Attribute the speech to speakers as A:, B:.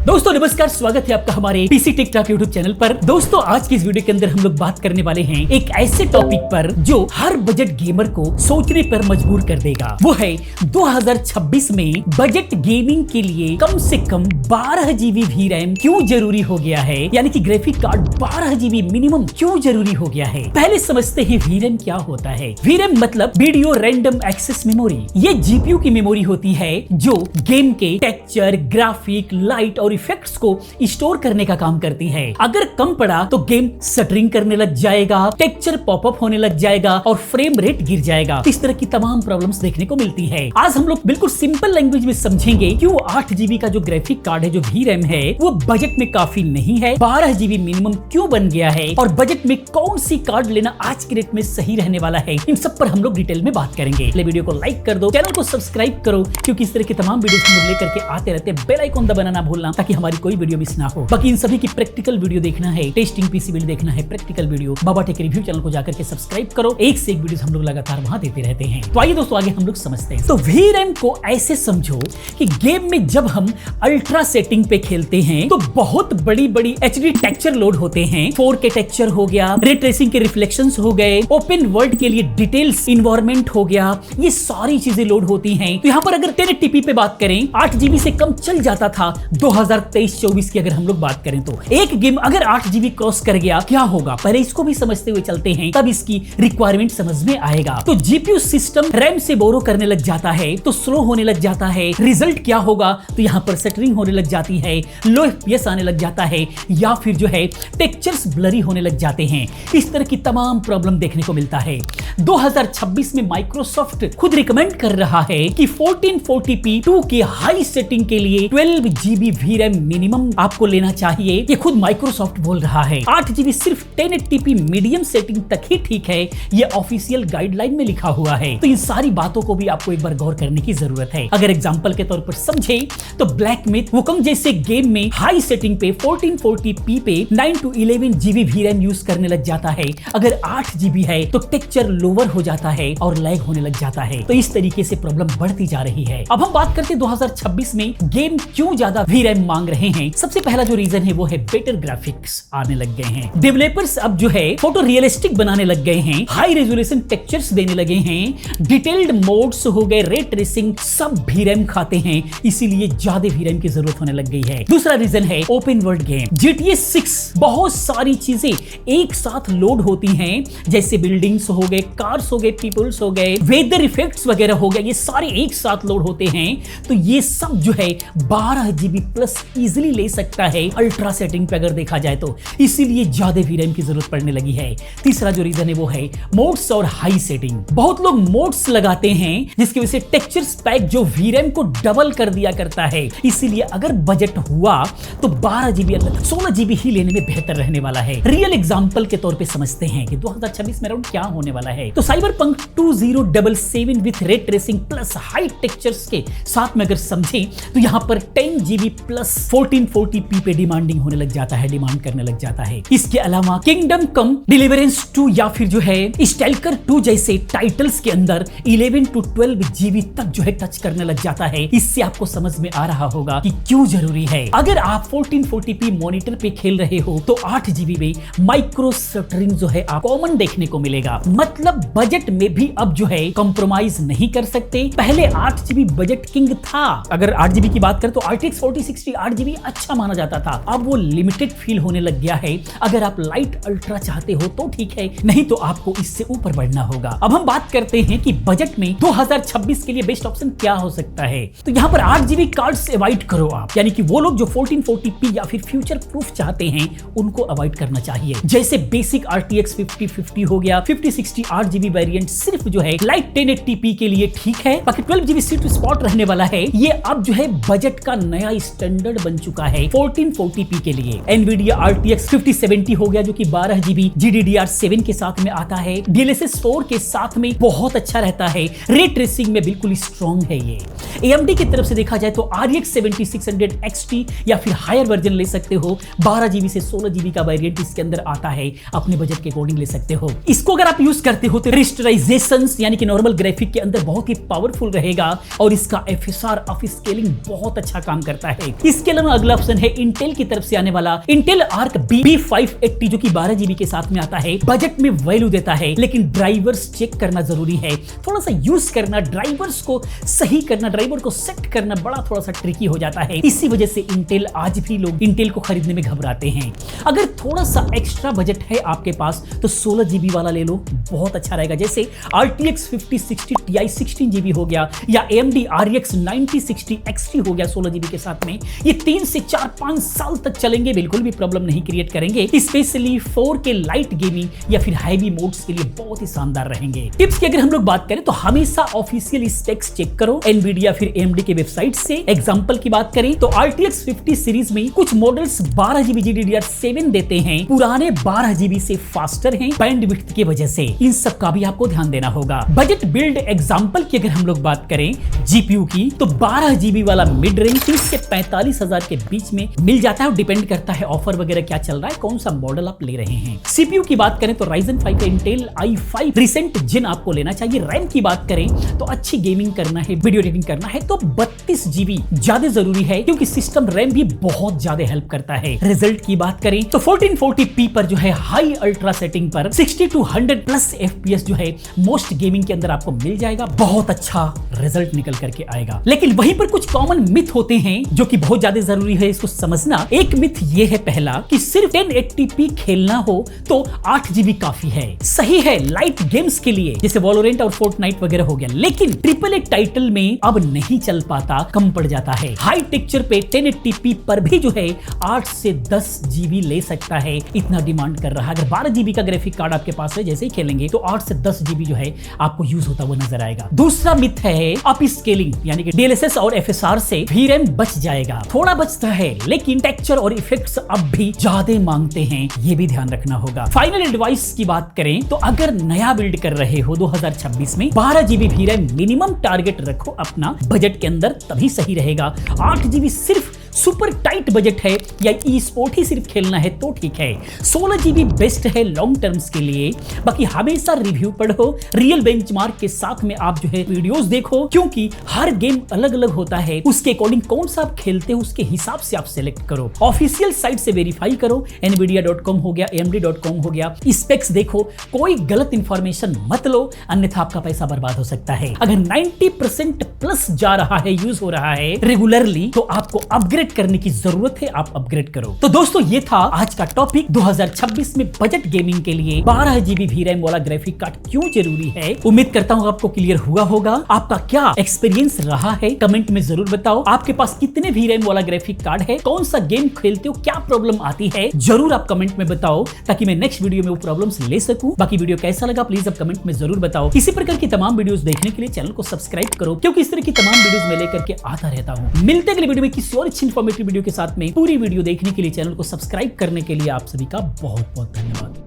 A: दोस्तों नमस्कार, स्वागत है आपका हमारे PC tech talk YouTube channel पर। दोस्तों आज की इस वीडियो के अंदर हम लोग बात करने वाले हैं एक ऐसे टॉपिक पर जो हर बजट गेमर को सोचने पर मजबूर कर देगा। वो है 2026 में बजट गेमिंग के लिए कम से कम 12 GB VRAM क्यों जरूरी हो गया है, यानी कि ग्राफिक कार्ड 12 GB मिनिमम क्यों जरूरी हो गया है। पहले समझते हैं VRAM क्या होता है। VRAM मतलब वीडियो रैंडम एक्सेस मेमोरी। ये जीपीयू की मेमोरी होती है जो गेम के टेक्सचर, ग्राफिक, लाइट और इफेक्ट्स को स्टोर करने का काम करती है। अगर कम पड़ा तो गेम स्टरिंग करने लग जाएगा, टेक्सचर पॉपअप होने लग जाएगा और फ्रेम रेट गिर जाएगा। इस तरह की तमाम प्रॉब्लम्स देखने को मिलती है। आज हम लोग बिल्कुल सिंपल लैंग्वेज में समझेंगे क्यों 8 GB का जो ग्राफिक कार्ड है, जो VRAM है, वो बजट में काफी नहीं है। 12 GB मिनिमम क्यों बन गया है और बजट में कौन सी कार्ड लेना आज के रेट में सही रहने वाला है। इन सब पर हम लोग डिटेल में बात करेंगे। वीडियो को लाइक कर दो, चैनल को सब्सक्राइब करो, क्योंकि इस तरह के तमाम वीडियो हम लोग लेकर के आते रहते हैं। बेल आइकन दबाना ना भूलना ताकि हमारी कोई वीडियो मिस ना हो। बाकी इन सभी की प्रैक्टिकल वीडियो देखना है, टेस्टिंग पीसी बिल्ड देखना है, प्रैक्टिकल वीडियो बाबा टेक रिव्यू चैनल को जाकर के सब्सक्राइब करो। एक से एक वीडियो हम लोग लगातार वहां देते रहते हैं। तो आइए दोस्तों आगे हम लोग समझते हैं। तो VRAM को ऐसे समझो कि गेम में जब हम अल्ट्रा सेटिंग पे खेलते हैं तो बहुत बड़ी बड़ी HD टेक्सचर लोड होते हैं। 4K टेक्सचर हो गया, रे ट्रेसिंग के रिफ्लेक्शंस हो गए, ओपन वर्ल्ड के लिए डिटेल्स इन्वायरमेंट हो गया, ये सारी चीजें लोड होती हैं। तो यहाँ पर अगर 1080p पे बात करें, 8 GB से कम चल जाता था 2023-24 की अगर हम लोग बात करें तो। एक गेम अगर 8 GB क्रॉस कर गया क्या होगा, पहले इसको भी समझते हुए चलते हैं, तब इसकी रिक्वायरमेंट समझ में आएगा। तो जीपीयू सिस्टम रैम से बोरो करने लग जाता है तो स्लो होने लग जाता है। रिजल्ट क्या होगा, तो यहाँ पर स्टरिंग होने लग जाती है, लो FPS आने लग जाता है, या फिर जो है टेक्सचर्स ब्लरी होने लग जाते हैं। इस तरह की तमाम प्रॉब्लम देखने को मिलता है। 2026 में माइक्रोसॉफ्ट खुद रिकमेंड कर रहा है कि 1440p 2K हाई सेटिंग के लिए 12 GB VRAM मिनिमम आपको लेना चाहिए। ये खुद माइक्रोसॉफ्ट बोल रहा है। 8 GB सिर्फ 1080p मीडियम सेटिंग तक ही ठीक है, ये ऑफिशियल गाइडलाइन में लिखा हुआ है। तो इन सारी बातों को भी आपको एक बार गौर करने की जरूरत है। अगर एग्जांपल के तौर पर समझे तो ब्लैक मिथ वुकंग जैसे गेम में हाई सेटिंग पे 1440p पे 9 to 11 GB VRAM यूज करने लग जाता है। अगर 8 GB है तो टेक्सचर लोअर हो जाता है और लैग होने लग जाता है। तो इस तरीके से प्रॉब्लम बढ़ती जा रही है। अब हम बात करते हैं 2026 में गेम क्यों ज्यादा VRAM मांग रहे हैं। सबसे पहला जो रीजन है वो है बेटर ग्राफिक्स आने लग गए हैं। डेवलपर्स अब जो है फोटो रियलिस्टिक बनाने लग गए हैं, हाई रेजोल्यूशन टेक्सचर्स देने लगे हैं, डिटेल्ड मोड्स हो गए, रे ट्रेसिंग सब VRAM खाते हैं, इसीलिए ज्यादा VRAM की जरूरत होने लग गई है। दूसरा रीजन है ओपन वर्ल्ड गेम। GTA 6 बहुत सारी चीजें एक साथ लोड होती हैं, जैसे बिल्डिंग्स हो गए, कार्स हो गए, पीपल्स हो गए, वेदर इफेक्ट्स वगैरह हो गए, ये सारे एक साथ लोड होते हैं। तो ये सब जो है 12 GB प्लस इजीली ले सकता है अल्ट्रा सेटिंग पे अगर देखा जाए तो, इसीलिए ज्यादा VRAM की जरूरत पड़ने लगी है। तीसरा जो रीजन है वो है मोड्स और हाई सेटिंग। बहुत लोग मोड्स लगाते हैं जिसकी वजह से टेक्सचर स्पैक जो VRAM को डबल कर दिया करता है, इसीलिए अगर बजट हुआ तो 12 GB 16 GB ही लेने में बेहतर रहने वाला है। रियल एग्जांपल के तौर पे समझते हैं कि 2026 में अराउंड क्या होने वाला है। तो cyberpunk 2077 with ray tracing plus high textures के साथ में अगर समझे तो यहाँ पर 10 GB प्लस 1440p पे डिमांडिंग होने लग जाता है, डिमांड करने लग जाता है। इसके अलावा किंगडम कम डिलीवरेंस 2 या फिर जो है स्टाइलकर 2 जैसे टाइटल्स के अंदर 11 to 12 GB तक जो है टच करने लग जाता है। इससे आपको समझ में आ रहा होगा कि क्यों जरूरी है। अगर आप 1440p मॉनिटर पे खेल रहे हो तो 8 GB में माइक्रो स्टरिंग जो है आप कॉमन देखने को मिलेगा। मतलब बजट में भी अब जो है कॉम्प्रोमाइज नहीं कर सकते। पहले 8 GB बजट किंग था। अगर 8 GB की बात करें तो RTX 4060 8 GB अच्छा माना जाता था, अब वो लिमिटेड फील होने लग गया है। अगर आप लाइट अल्ट्रा चाहते हो तो ठीक है, नहीं तो आपको इससे ऊपर बढ़ना होगा। अब हम बात करते हैं कि बजट में 2026 के लिए बेस्ट ऑप्शन क्या हो सकता है। तो यहाँ पर 8 GB कार्ड्स अवॉइड करो आप, यानी कि वो लोग जो 1440p या फिर फ्यूचर प्रूफ चाहते हैं उनको अवॉइड करना चाहिए। जैसे बेसिक RTX 5050 हो गया, 5060 8 GB वेरिएंट सिर्फ जो है लाइट 1080p के लिए ठीक है। बाकी 12 GB सीट स्पॉट रहने वाला है। ये अब जो है बजट का नया स्टैंडर्ड बन चुका है 1440p के लिए। Nvidia RTX 5070 हो गया जो कि 12 GB GDDR7 के साथ में आता है, DLSS 4 के साथ में बहुत अच्छा रहता है, रे ट्रेसिंग में बिल्कुल स्ट्रॉन्ग है ये। AMD की तरफ से देखा जाए तो RX 7600 XT या फिर हायर वर्जन ले सकते हो। 12 GB से 16 GB का वेरिएंट इसके अंदर आता है, अपने बजट के अकॉर्डिंग ले सकते हो। इसको अगर आप यूज करते हो तो रेस्टराइजेशंस यानी कि नॉर्मल ग्राफिक के अंदर बहुत ही पावरफुल रहेगा और इसका FSR ऑफ स्केलिंग बहुत अच्छा काम करता है। इसके अलावा अगला ऑप्शन है इंटेल की तरफ से आने वाला इंटेल आर्क B580 जो कि 12 GB के साथ में आता है, बजट में वैल्यू देता है, लेकिन ड्राइवर्स चेक करना जरूरी है, थोड़ा सा यूज करना, ड्राइवर्स को सही करना, ड्राइवर को सेट करना बड़ा थोड़ा सा ट्रिकी हो जाता है। इसी वजह से इंटेल आज भी लोग इंटेल को खरीदने में घबराते हैं। अगर थोड़ा सा एक्स्ट्रा बजट है आपके पास तो 16 GB वाला ले लो, बहुत अच्छा रहेगा। जैसे RTX 5060 Ti 16 GB हो गया या AMD RX 9060 XT हो गया 16 GB के साथ में, ये 3 से 4-5 साल तक चलेंगे, बिल्कुल भी प्रॉब्लम नहीं क्रिएट करेंगे। स्पेशली 4K लाइट गेमिंग या फिर हैवी मोड्स के लिए बहुत ही शानदार रहेंगे। टिप्स की अगर हम लोग बात करें तो हमेशा ऑफिशियल स्पेक्स चेक करो NVIDIA फिर AMD के वेबसाइट से। एग्जांपल की बात करें तो RTX 50 सीरीज में कुछ मॉडल्स 12 GB GDDR7 देते हैं, पुराने 12 GB से फास्टर हैं बैंडविड्थ की वजह से। इन सब का भी आपको ध्यान देना होगा। बजट बिल्ड एग्जांपल की अगर हम लोग बात करें GPU की तो 12 GB वाला मिड रेंज 30 से 45,000 के बीच में मिल जाता है, डिपेंड करता है ऑफर वगैरह क्या चल रहा है, कौन सा मॉडल आप ले रहे हैं। CPU की बात करें तो Ryzen 5 का Intel i5 रिसेंट जिन आपको लेना चाहिए। रैम की बात करें तो अच्छी गेमिंग करना है, वीडियो एडिटिंग करना है तो 32 GB ज्यादा जरूरी है, क्योंकि सिस्टम रैम भी बहुत ज्यादा हेल्प करता है। रिजल्ट की बात करें तो 1440p पर जो है हाई अल्ट्रा सेटिंग पर 60 to 100+ FPS जो है मोस्ट गेमिंग के अंदर आपको मिल जाएगा, बहुत अच्छा रिजल्ट निकल करके आएगा। लेकिन वहीं पर कुछ कॉमन मिथ होते हैं जो कि बहुत ज्यादा जरूरी है इसको समझना। एक मिथ ये है पहला कि सिर्फ 1080p खेलना हो तो 8 GB काफी है। सही है लाइट गेम्स के लिए जैसे वॉलोरेंट और फोर्टनाइट वगैरह हो गया, लेकिन AAA टाइटल में अब नहीं चल पाता, कम पड़ जाता है। हाई टेक्सचर पे 1080p पर भी जो है 8 से 10 GB ले सकता है, इतना डिमांड कर रहा है। अगर 12 GB का ग्राफिक कार्ड आपके पास है, जैसे ही खेलेंगे तो 8 से 10 GB जो है आपको यूज होता हुआ नजर आएगा। दूसरा मिथ है अप स्केलिंग यानी कि DLSS और FSR से VRAM बच जाएगा। थोड़ा बचता है लेकिन टेक्सचर और इफेक्ट्स अब भी ज्यादा मांगते हैं, ये भी ध्यान रखना होगा। फाइनल एडवाइस की बात करें तो अगर नया बिल्ड कर रहे हो 2026 में 12 GB VRAM मिनिमम टारगेट रखो अपना बजट के अंदर, तभी सही रहेगा। 8 GB सिर्फ सुपर टाइट बजट है या ई स्पोर्ट ही सिर्फ खेलना है तो ठीक है। 16 GB बेस्ट है लॉन्ग टर्म्स के लिए। बाकी हमेशा रिव्यू पढ़ो, रियल बेंचमार्क के साथ में आप जो है वीडियोस देखो, क्योंकि हर गेम अलग अलग होता है, उसके अकॉर्डिंग कौन सा आप खेलते हो उसके हिसाब से आप सेलेक्ट करो। ऑफिशियल साइट से वेरीफाई करो, nvidia.com हो गया, amd.com हो गया, स्पेक्स देखो, कोई गलत इंफॉर्मेशन मत लो, अन्यथा आपका पैसा बर्बाद हो सकता है। अगर 90% प्लस जा रहा है, यूज हो रहा है रेगुलरली, तो आपको अपग्रेड करने की जरूरत है, आप अपग्रेड करो। तो दोस्तों ये था आज का टॉपिक 2026 में बजट गेमिंग के लिए 12 GB VRAM वाला ग्राफिक कार्ड क्यों जरूरी है। उम्मीद करता हूं आपको क्लियर हुआ होगा। आपका क्या एक्सपीरियंस रहा है कमेंट में जरूर बताओ। आपके पास कितने VRAM वाला ग्राफिक कार्ड है, कौन सा गेम खेलते हो, क्या प्रॉब्लम आती है, जरूर आप कमेंट में बताओ ताकि मैं नेक्स्ट वीडियो में वो प्रॉब्लम्स ले सकूं। बाकी वीडियो कैसा लगा प्लीज आप कमेंट में जरूर बताओ। इसी प्रकार की तमाम वीडियोस देखने के लिए चैनल को सब्सक्राइब करो, क्योंकि इस तरह की तमाम वीडियोस मैं लेकर के आता रहता हूं। मिलते हैं अगले वीडियो में किसी और इन्फॉर्मेटिव वीडियो के साथ में। पूरी वीडियो देखने के लिए, चैनल को सब्सक्राइब करने के लिए आप सभी का बहुत बहुत धन्यवाद।